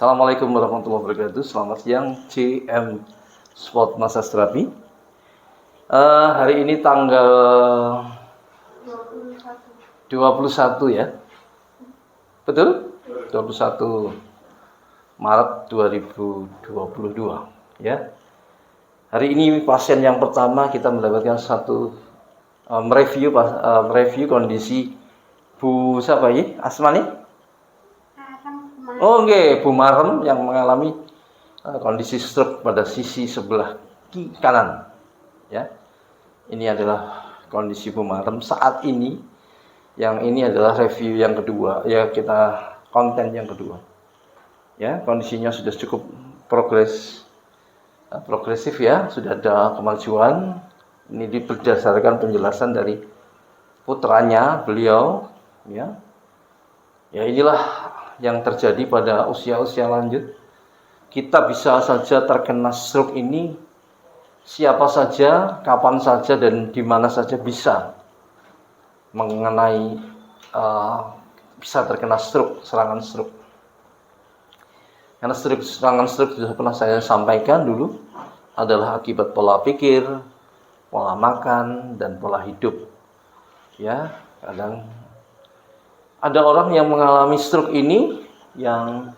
Assalamualaikum warahmatullahi wabarakatuh. Selamat siang, CM Sport Massage Therapy. Hari ini tanggal 21 ya. Betul? 21 Maret 2022 ya. Hari ini pasien yang pertama kita mendapatkan satu mereview kondisi Bu siapa ya? Asmani? Oh nggih, Bu Marem yang mengalami kondisi stroke pada sisi sebelah kanan. Ya. Ini adalah kondisi Bu Marem saat ini. Yang ini adalah review yang kedua, ya kita konten yang kedua. Ya, kondisinya sudah cukup progresif ya, sudah ada kemajuan. Ini berdasarkan penjelasan dari putranya beliau, ya. Ya inilah yang terjadi pada usia-usia lanjut. Kita bisa saja terkena stroke ini, siapa saja, kapan saja, dan di mana saja bisa mengenai bisa terkena stroke, serangan stroke. Karena serangan stroke sudah pernah saya sampaikan dulu adalah akibat pola pikir, pola makan, dan pola hidup. Ya, kadang ada orang yang mengalami stroke ini yang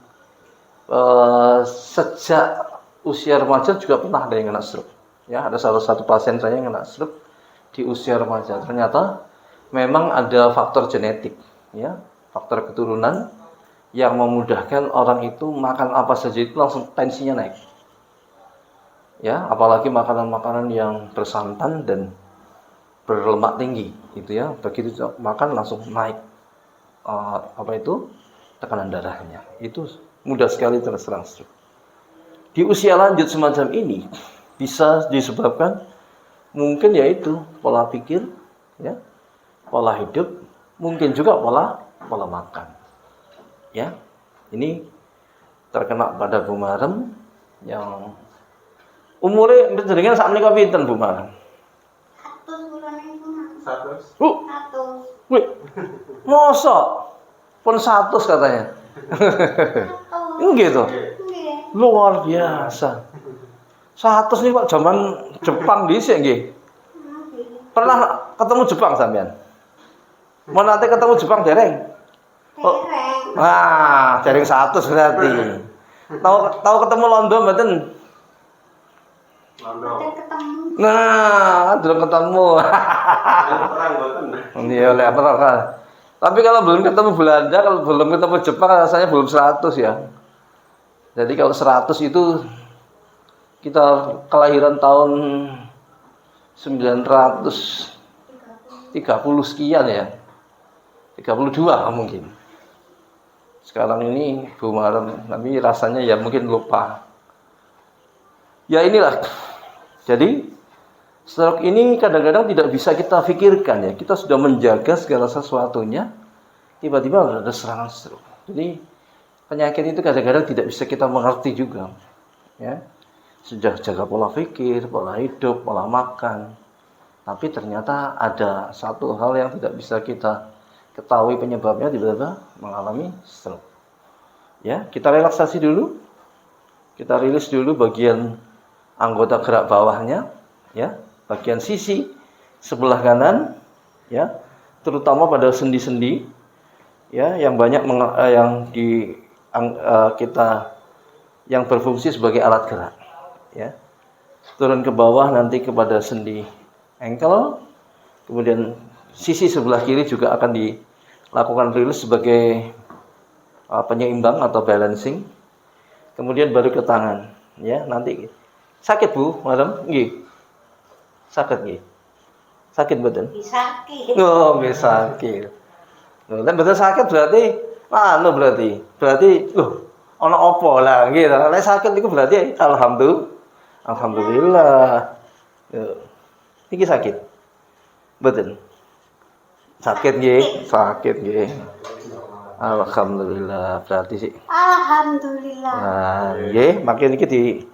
sejak usia remaja juga pernah ada yang kena stroke. Ya, ada salah satu pasien saya yang kena stroke di usia remaja. Ternyata memang ada faktor genetik, ya, faktor keturunan yang memudahkan orang itu makan apa saja itu langsung tensinya naik. Ya, apalagi makanan-makanan yang bersantan dan berlemak tinggi, gitu ya. Begitu makan langsung naik tekanan darahnya. Itu mudah sekali terserang stroke. Di usia lanjut semacam ini bisa disebabkan mungkin yaitu pola pikir, ya, pola hidup, mungkin juga pola makan. Ya, ini terkena pada Bu Marem yang umurnya jenengan sak menika pinten Bu Marem? 100. Wih, masa pun 100 katanya. Gitu. Luar biasa. 100 nih Pak zaman Jepang dhisik nggih. Pernah ketemu Jepang sampean? Mau nanti ketemu Jepang dereng? Dereng. Wah, dereng 100 berarti. Tahu ketemu London mboten? Udah ketemu. Nah, belum ketemu. Perang mboten. Iya, oleh perang. Tapi kalau belum ketemu Belanda, kalau belum ketemu Jepang rasanya belum 100 ya. Jadi kalau 100 itu kita kelahiran tahun 930 sekian ya. 32 mungkin. Sekarang ini Bu Marem, tapi rasanya ya mungkin lupa. Ya inilah. Jadi stroke ini kadang-kadang tidak bisa kita pikirkan ya. Kita sudah menjaga segala sesuatunya, tiba-tiba ada serangan stroke. Jadi penyakit itu kadang-kadang tidak bisa kita mengerti juga. Ya. Sudah jaga pola pikir, pola hidup, pola makan. Tapi ternyata ada satu hal yang tidak bisa kita ketahui penyebabnya, tiba-tiba mengalami stroke. Ya, kita relaksasi dulu. Kita rilis dulu bagian anggota gerak bawahnya, ya. Bagian sisi sebelah kanan, ya, terutama pada sendi-sendi, ya, yang banyak kita yang berfungsi sebagai alat gerak, ya. Turun ke bawah nanti kepada sendi ankle, kemudian sisi sebelah kiri juga akan dilakukan rilis sebagai penyeimbang atau balancing, kemudian baru ke tangan, ya. Nanti sakit Bu, Madam, nggih. Sakit nggih. Sakit mboten? Sakit. Oh, nggih sakit. Lho, nek mboten sakit berarti berarti ana apa lah nggih. Nek sakit niku berarti alhamdulillah. Yo. Iki sakit. Mboten? Sakit nggih, sakit nggih. Alhamdulillah berarti sih. Alhamdulillah. Nah, nggih, makin iki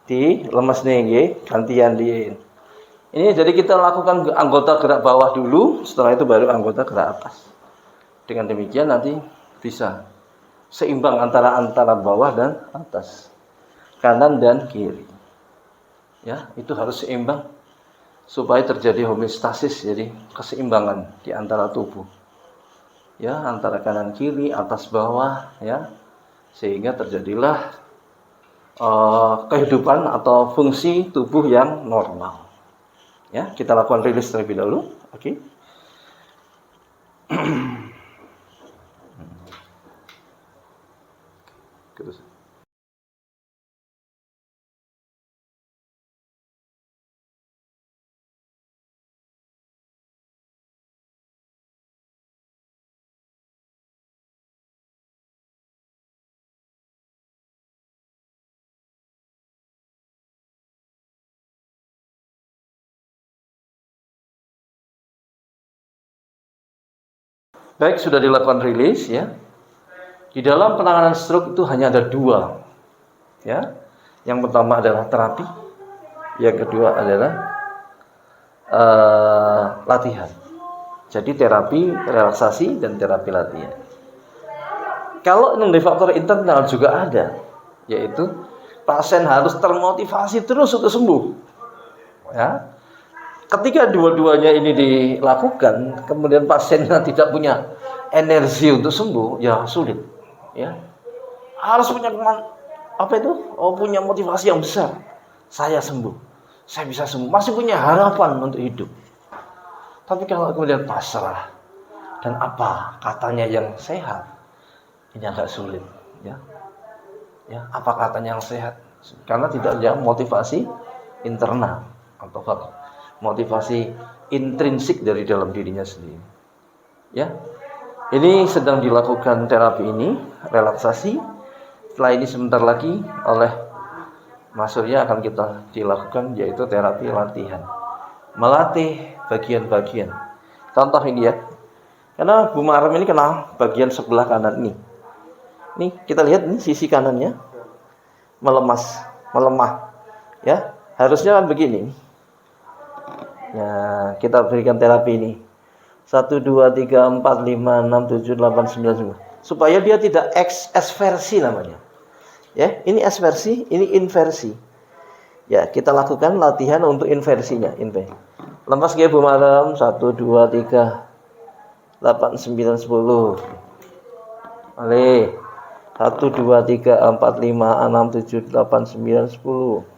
di lemes nih nggih, gantian di. Ini jadi kita lakukan anggota gerak bawah dulu, setelah itu baru anggota gerak atas. Dengan demikian nanti bisa seimbang antara bawah dan atas, kanan dan kiri. Ya, itu harus seimbang supaya terjadi homeostasis, jadi keseimbangan di antara tubuh. Ya, antara kanan kiri, atas bawah, ya. Sehingga terjadilah kehidupan atau fungsi tubuh yang normal. Ya, kita lakukan rilis terlebih dahulu. Oke. Terus. Baik, sudah dilakukan rilis ya. Di dalam penanganan stroke itu hanya ada dua, ya. Yang pertama adalah terapi, yang kedua adalah latihan. Jadi terapi relaksasi dan terapi latihan. Kalau dari faktor internal juga ada, yaitu pasien harus termotivasi terus untuk sembuh. Ya. Ketika dua-duanya ini dilakukan, kemudian pasiennya tidak punya energi untuk sembuh, ya sulit. Ya, harus punya punya motivasi yang besar. Saya sembuh, saya bisa sembuh, masih punya harapan untuk hidup. Tapi kalau kemudian pasrah dan apa katanya yang sehat, ini agak sulit. Ya, apa katanya yang sehat? Karena tidak ada motivasi internal atau motivasi intrinsik dari dalam dirinya sendiri. Ya, ini sedang dilakukan terapi ini, relaksasi. Setelah ini sebentar lagi oleh Mas Surya akan kita dilakukan, yaitu terapi latihan, melatih bagian-bagian. Contoh ini ya, karena Bu Maram ini kena bagian sebelah kanan ini. Nih kita lihat ini sisi kanannya melemah. Ya, harusnya kan begini. Nah, kita berikan terapi ini 1, 2, 3, 4, 5, 6, 7, 8, 9 supaya dia tidak eksversi namanya. Ya, ini eksversi, ini inversi. Ya, kita lakukan latihan untuk inversinya. Lemas ya Bu Maram. 1, 2, 3, 8, 9, 10. Oleh 1, 2, 3, 4, 5, 6, 7, 8, 9, 10.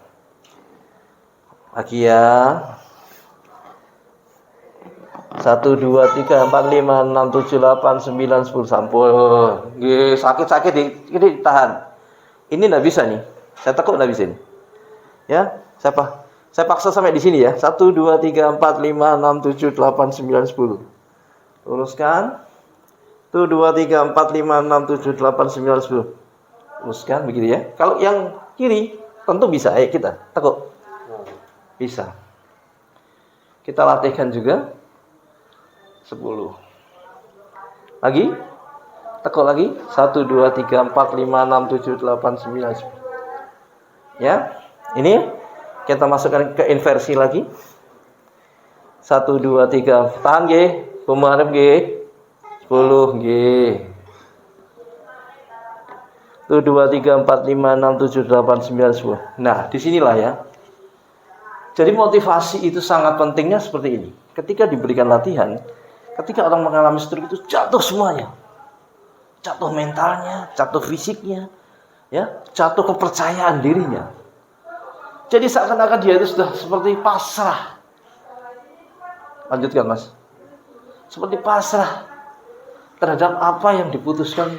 Lagi ya. 1, 2, 3, 4, 5, 6, 7, 8, 9, 10. Sampun. Nggih, sakit-sakit ini ditahan. Ini enggak bisa nih. Saya tekuk enggak bisa nih. Ya, saya paksa sampai di sini ya. 1, 2, 3, 4, 5, 6, 7, 8, 9, 10. Luruskan. 1, 2, 3, 4, 5, 6, 7, 8, 9, 10. Luruskan begitu ya. Kalau yang kiri tentu bisa. Ayo kita tekuk. Bisa. Kita latihkan juga. 10. Lagi. Tekuk lagi. 1, 2, 3, 4, 5, 6, 7, 8, 9, 10. Ya. Ini kita masukkan ke inversi lagi. 1, 2, 3. Tahan nggih. Pemarep nggih. 10 nggih. 1, 2, 3, 4, 5, 6, 7, 8, 9, 10. Nah, disinilah ya. Jadi motivasi itu sangat pentingnya seperti ini. Ketika diberikan latihan, ketika orang mengalami stroke itu jatuh semuanya. Jatuh mentalnya, jatuh fisiknya, ya, jatuh kepercayaan dirinya. Jadi seakan-akan dia itu sudah seperti pasrah. Lanjutkan Mas. Seperti pasrah terhadap apa yang diputuskan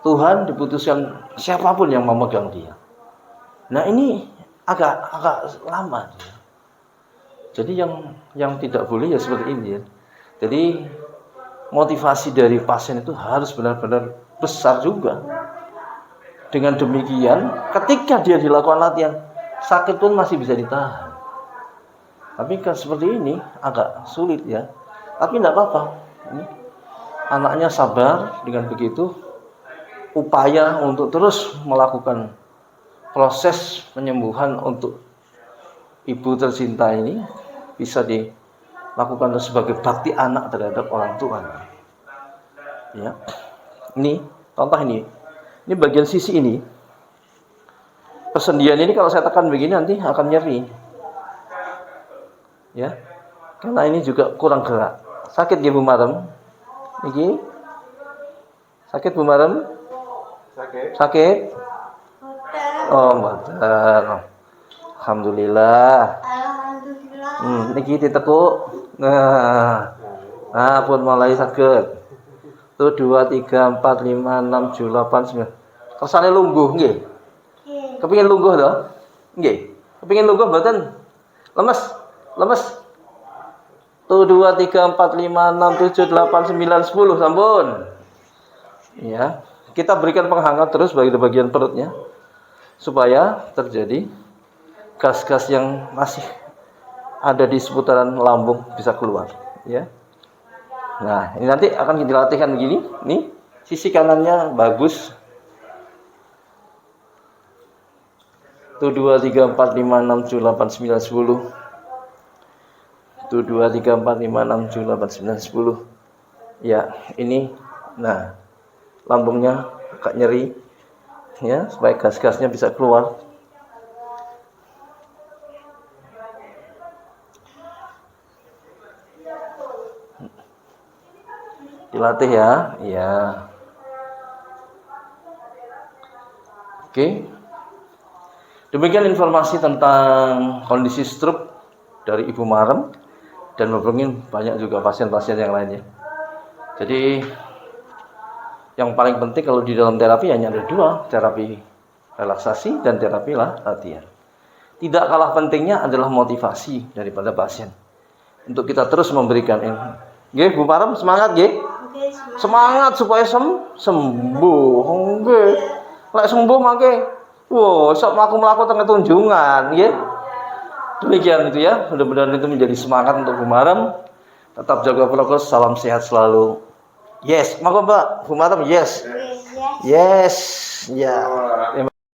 Tuhan, diputuskan siapapun yang memegang dia. Nah ini agak lama. Jadi yang tidak boleh ya seperti ini ya. Jadi motivasi dari pasien itu harus benar-benar besar juga. Dengan demikian, ketika dia dilakukan latihan, sakit pun masih bisa ditahan. Tapi kan seperti ini agak sulit ya. Tapi tidak apa-apa. Anaknya sabar, dengan begitu upaya untuk terus melakukan proses penyembuhan untuk ibu tercinta ini bisa dilakukan sebagai bakti anak terhadap orang tua. Ya. Ini Contoh ini. Ini bagian sisi ini. Persendian ini kalau saya tekan begini nanti akan nyeri. Ya. Karena ini juga kurang gerak. Sakit nggih Bu Marem? Niki? Sakit Bu Marem? Sakit? Oh, mboten. Alhamdulillah. Alhamdulillah. Niki ditekuk. Nah, pun mulai sakit. Tuh 2 3 4 5 6 7 8 9. Kersane lungguh nggih. Nggih. Kepengin lungguh to? Nggih. Kepengin lungguh mboten? Lemes. Lemes. Tuh 2 3 4 5 6 7 8 9 10 sampun. Ya. Kita berikan penghangat terus bagi bagian perutnya supaya terjadi gas-gas yang masih ada di seputaran lambung bisa keluar, ya. Nah, ini nanti akan dilatihkan begini. Nih, sisi kanannya bagus. Tuh 2 3 4 5 6 7 8 9 10. Tuh 2 3 4 5 6 7 8 9 10. Ya, ini. Nah, lambungnya agak nyeri. Ya, supaya gas-gasnya bisa keluar. Dilatih ya, ya. Oke. Demikian informasi tentang kondisi stroke dari Ibu Marem dan mungkin banyak juga pasien-pasien yang lainnya. Jadi yang paling penting kalau di dalam terapi hanya ada dua, terapi relaksasi dan terapi latihan. Tidak kalah pentingnya adalah motivasi daripada pasien untuk kita terus memberikan ini. Nggih, Bu Marem, semangat nggih. Semangat supaya sembuh. Nggih. Lek sembuh mangke sok mlaku-mlaku teng tunjungan, nggih. Demikian itu ya. Mudah-mudahan itu menjadi semangat untuk Bu Marem. Tetap jaga prokes, salam sehat selalu. Yes, monggo Mbak, Bu Marem, yes. Yes. Yes. Ya.